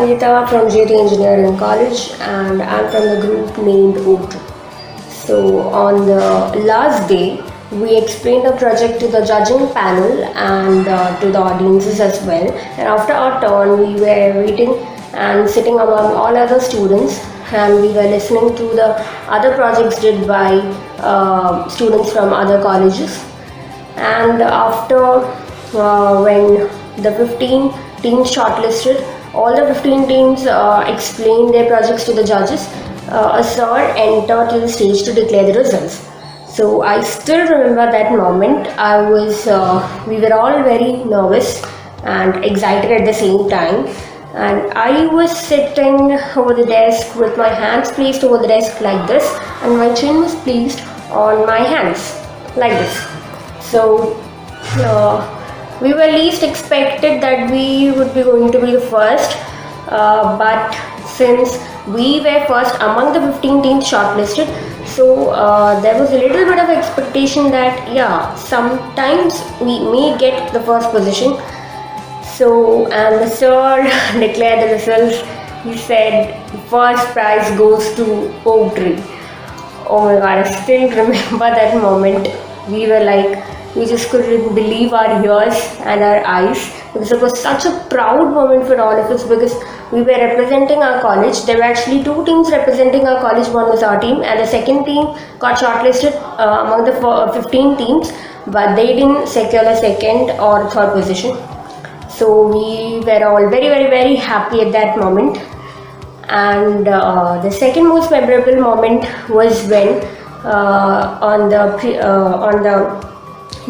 Sangeeta from JT Engineering College and I'm from the group named O2. So on the last day, we explained the project to the judging panel and to the audiences as well. And after our turn, we were waiting and sitting among all other students and we were listening to the other projects did by students from other colleges. And after when the 15 teams shortlisted, all the 15 teams explained their projects to the judges. A sir entered to the stage to declare the results. So I still remember that moment. We were all very nervous and excited at the same time. And I was sitting over the desk with my hands placed over the desk like this, and my chin was placed on my hands like this. So we were least expected that we would be going to be the first, but since we were first among the 15 teams shortlisted, so there was a little bit of expectation that sometimes we may get the first position. So and the sir declared the results. He said first prize goes to Oak Tree. Oh my god, I still remember that moment. We just couldn't believe our ears and our eyes because it was such a proud moment for all of us because we were representing our college. There were actually two teams representing our college. One was our team and the second team got shortlisted among the 15 teams, but they didn't secure the second or third position. So we were all very, very, very happy at that moment. And the second most memorable moment was when on the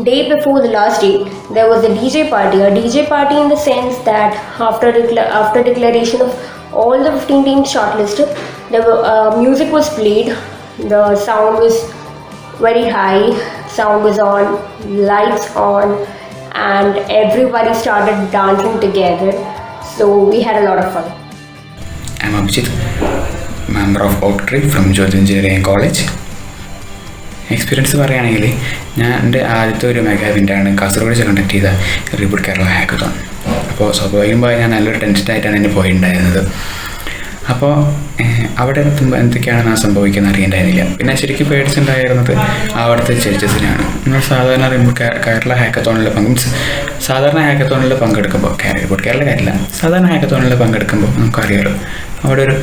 day before the last day, there was a DJ party. A DJ party in the sense that after declaration of all the 15 teams shortlisted, music was played. The sound was very high. Sound was on, lights on, and everybody started dancing together. So we had a lot of fun. I'm Abhijit, member of Oak Tree from JT Engineering College. Experience പറയുകയാണെങ്കിൽ ഞാൻ എൻ്റെ ആദ്യത്തെ ഒരു mega ഇവൻ്റാണ് Kasaragod വെച്ച് conduct ചെയ്ത reboot Kerala hackathon. അപ്പോൾ സ്വാഭാവികമായി ഞാൻ നല്ലൊരു ടെൻഷനായിട്ടാണ് എന്നെ പോയിട്ടുണ്ടായിരുന്നത്. അപ്പോൾ അവിടെ എത്തുമ്പോൾ എന്തൊക്കെയാണ് സംഭവിക്കുന്നത് അറിയണ്ടായിരുന്നില്ല. പിന്നെ ശരിക്കും പേടിച്ചിട്ടുണ്ടായിരുന്നത് അവിടുത്തെ ജഡ്ജസിനാണ്. നമ്മൾ സാധാരണ റീബൂട്ട് കേരള ഹാക്കത്തോണിൽ സാധാരണ ഹാക്കത്തോണിൽ പങ്കെടുക്കുമ്പോൾ റീബൂട്ട് കേരള കാര്യമില്ല, സാധാരണ ഹാക്കത്തോണിൽ പങ്കെടുക്കുമ്പോൾ നമുക്കറിയാമല്ലോ അവിടെ ഒരു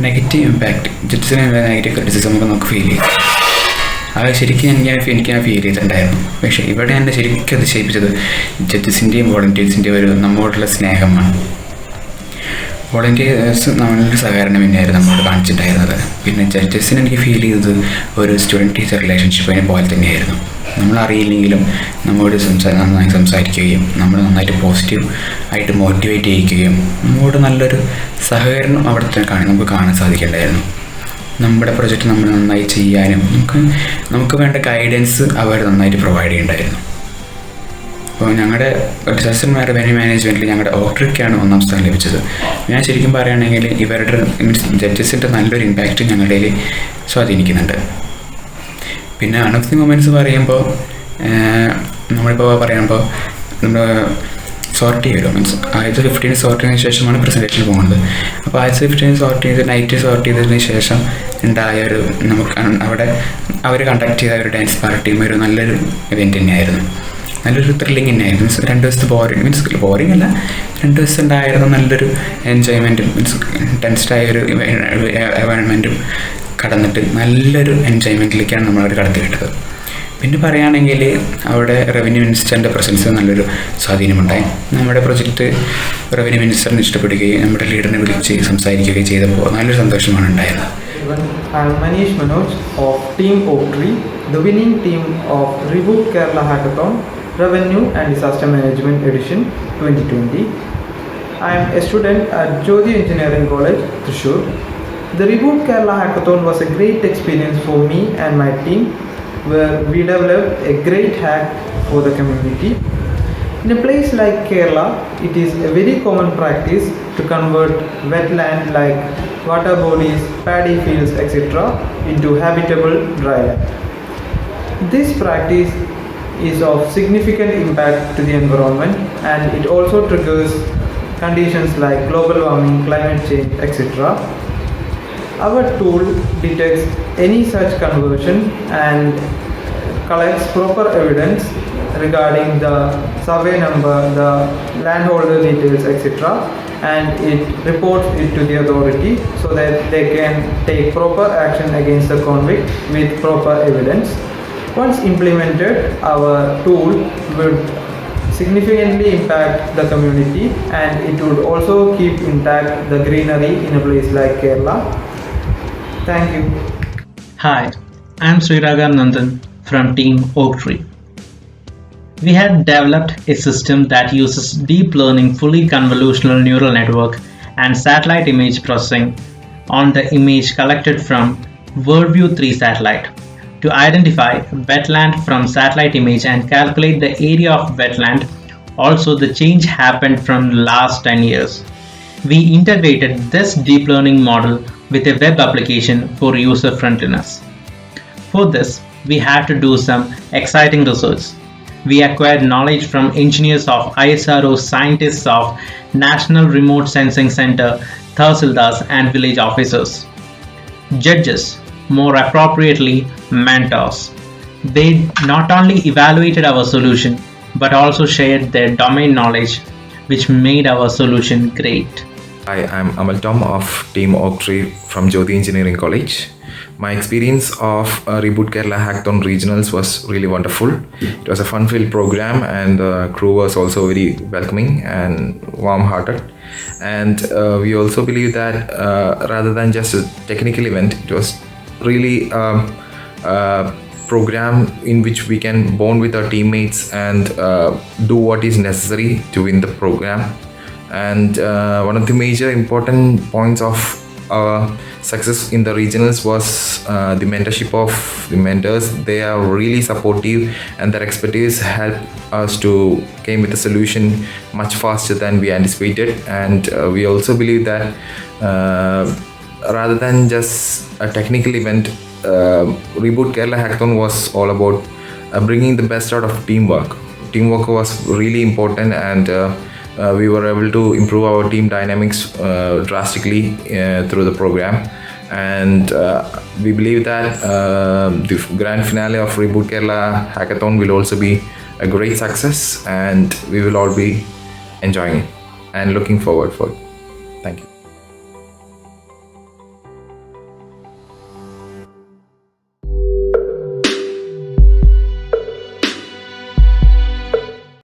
നെഗറ്റീവ് ഇമ്പാക്റ്റ്, ജഡ്ജസിന് നെഗറ്റീവ് ക്രിറ്റിസിസം നമുക്ക് ഫീൽ ചെയ്യും. അത് ശരിക്കും എനിക്ക് ഫീൽ ചെയ്തിട്ടുണ്ടായിരുന്നു. പക്ഷേ ഇവിടെ എന്നെ ശരിക്കും അതിശയിപ്പിച്ചത് ജഡ്ജസിൻ്റെയും വോളണ്ടിയേഴ്സിൻ്റെയും ഒരു നമ്മോടുള്ള സ്നേഹമാണ്. വോളണ്ടിയേഴ്സ് നമ്മളൊരു സഹകരണം തന്നെയായിരുന്നു നമ്മളോട് കാണിച്ചിട്ടുണ്ടായിരുന്നത്. പിന്നെ ജഡ്ജസിന് എനിക്ക് ഫീൽ ചെയ്തത് ഒരു സ്റ്റുഡൻറ്റ് ടീച്ചർ റിലേഷൻഷിപ്പിനെ പോലെ തന്നെയായിരുന്നു. നമ്മളറിയില്ലെങ്കിലും നമ്മോട് നന്നായി സംസാരിക്കുകയും നമ്മൾ നന്നായിട്ട് പോസിറ്റീവ് ആയിട്ട് മോട്ടിവേറ്റ് ചെയ്യിക്കുകയും നമ്മോട് നല്ലൊരു സഹകരണം അവിടെ നമുക്ക് കാണാൻ സാധിക്കുന്നുണ്ടായിരുന്നു. നമ്മുടെ പ്രൊജക്റ്റ് നമ്മൾ നന്നായി ചെയ്യാനും നമുക്ക് വേണ്ട ഗൈഡൻസ് അവർ നന്നായിട്ട് പ്രൊവൈഡ് ചെയ്യുന്നുണ്ടായിരുന്നു. അപ്പോൾ ഞങ്ങളുടെ ഡിസാസ്റ്റർ റവന്യൂ മാനേജ്മെൻറ്റിൽ ഞങ്ങളുടെ ഓക്ട്രിക്കാണ് 1ാം സ്ഥാനം ലഭിച്ചത്. ഞാൻ ശരിക്കും പറയുകയാണെങ്കിൽ ഇവരുടെ ജഡ്ജസിൻ്റെ നല്ലൊരു ഇമ്പാക്റ്റ് ഞങ്ങളുടെ സ്വാധീനിക്കുന്നുണ്ട്. പിന്നെ വൺ ഓഫ് ദി മൊമെൻറ്റ്സ് പറയുമ്പോൾ നമ്മളിപ്പോൾ നമ്മൾ സോർട്ട് ചെയ്യുമല്ലോ, മീൻസ് ആദ്യത്തെ 15 സോർട്ട് ചെയ്തതിന് ശേഷമാണ് പ്രസൻറ്റേഷൻ പോകുന്നത്. അപ്പോൾ ആദ്യത്തെ 15 സോർട്ട് ചെയ്ത് നൈറ്റ് സോർട്ട് ചെയ്തതിന് ശേഷം ഉണ്ടായ ഒരു നമുക്ക് അവിടെ അവർ കണ്ടക്ട് ചെയ്ത ഒരു ഡാൻസ് പാർട്ടിയും ഒരു നല്ലൊരു ഇവൻറ്റ് തന്നെയായിരുന്നു. നല്ലൊരു ത്രില്ലിങ് തന്നെയായിരുന്നു. മീൻസ് 2 ദിവസത്തെ ബോറിംഗ് അല്ല, 2 ദിവസം ഉണ്ടായിരുന്ന നല്ലൊരു എൻജോയ്മെൻറ്റും മീൻസ് ടെൻസ്ഡായൊരു എൻവയൺമെൻറ്റും കടന്നിട്ട് നല്ലൊരു എൻജോയ്മെൻറ്റിലേക്കാണ് നമ്മളവിടെ കടത്തി വിട്ടത്. പിന്നെ പറയുകയാണെങ്കിൽ അവിടെ റവന്യൂ മിനിസ്റ്ററിൻ്റെ പ്രസൻസ് നല്ലൊരു സ്വാധീനമുണ്ടായി. നമ്മുടെ പ്രൊജക്റ്റ് റവന്യൂ മിനിസ്റ്ററിന് ഇഷ്ടപ്പെടുകയും നമ്മുടെ ലീഡറിനെ വിളിച്ച് സംസാരിക്കുകയും ചെയ്തപ്പോൾ നല്ലൊരു സന്തോഷമാണ് ഉണ്ടായത്. I am Manish Manoj of Team Oak Tree, the winning team of Reboot Kerala Hackathon Revenue and Disaster Management Edition 2020. I am a student at JT Engineering College, Thrissur. The Reboot Kerala Hackathon was a great experience for me and my team, where we developed a great hack for the community. In a place like Kerala, it is a very common practice to convert wetland like water bodies, paddy fields, etc. into habitable dry land. This practice is of significant impact to the environment and it also triggers conditions like global warming, climate change, etc. Our tool detects any such conversion and collects proper evidence regarding the survey number, the landholder details, etc. and it reports it to the authority so that they can take proper action against the convict with proper evidence. Once implemented, our tool would significantly impact the community and it would also keep intact the greenery in a place like Kerala. Thank you. Hi, I'm Sriraga Nandan from Team Oak Tree. We have developed a system that uses deep learning, fully convolutional neural network, and satellite image processing on the image collected from WorldView 3 satellite to identify wetland from satellite image and calculate the area of wetland. Also, the change happened from last 10 years. We integrated this deep learning model with a web application for user friendliness. For this, we had to do some exciting research. We acquired knowledge from engineers of ISRO, scientists of National Remote Sensing Center, Tahsildars and village officers. Judges, more appropriately mentors. They not only evaluated our solution but also shared their domain knowledge, which made our solution great. Hi, I'm Amal Tom of Team Oak Tree from Jyoti Engineering College. My experience of Reboot Kerala Hackathon Regionals was really wonderful. It was a fun-filled program and the crew was also very welcoming and warm-hearted. And we also believe that rather than just a technical event, it was really a program in which we can bond with our teammates and do what is necessary to win the program. And one of the major important points of our success in the regionals was the mentorship of the mentors. They are really supportive and their expertise helped us to came with a solution much faster than we anticipated. And we also believe that rather than just a technical event, Reboot Kerala Hackathon was all about bringing the best out of teamwork. Teamwork was really important and we were able to improve our team dynamics drastically through the program. And we believe that the grand finale of Reboot Kerala Hackathon will also be a great success and we will all be enjoying it and looking forward for it.